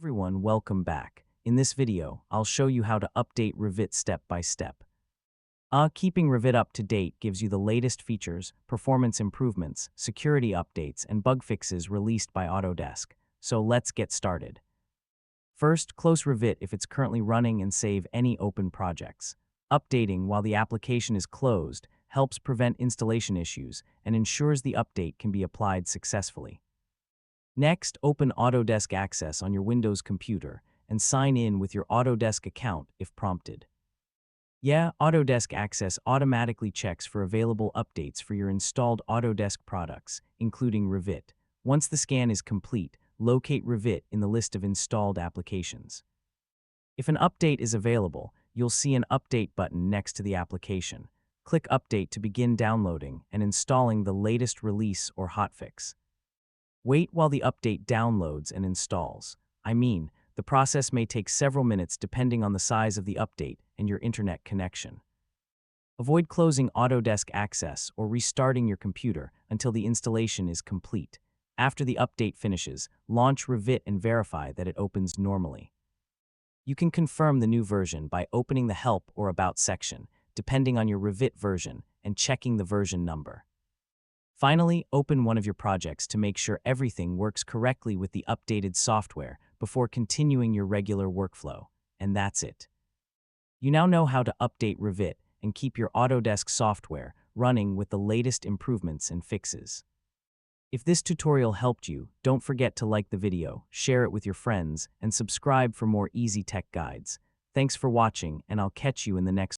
Everyone, welcome back. In this video, I'll show you how to update Revit step by step. Keeping Revit up to date gives you the latest features, performance improvements, security updates, and bug fixes released by Autodesk. So let's get started. First, close Revit if it's currently running and save any open projects. Updating while the application is closed helps prevent installation issues and ensures the update can be applied successfully. Next, open Autodesk Access on your Windows computer and sign in with your Autodesk account if prompted. Autodesk Access automatically checks for available updates for your installed Autodesk products, including Revit. Once the scan is complete, locate Revit in the list of installed applications. If an update is available, you'll see an Update button next to the application. Click Update to begin downloading and installing the latest release or hotfix. Wait while the update downloads and installs. The process may take several minutes depending on the size of the update and your internet connection. Avoid closing Autodesk Access or restarting your computer until the installation is complete. After the update finishes, launch Revit and verify that it opens normally. You can confirm the new version by opening the Help or About section, depending on your Revit version, and checking the version number. Finally, open one of your projects to make sure everything works correctly with the updated software before continuing your regular workflow. And that's it. You now know how to update Revit and keep your Autodesk software running with the latest improvements and fixes. If this tutorial helped you, don't forget to like the video, share it with your friends, and subscribe for more easy tech guides. Thanks for watching, and I'll catch you in the next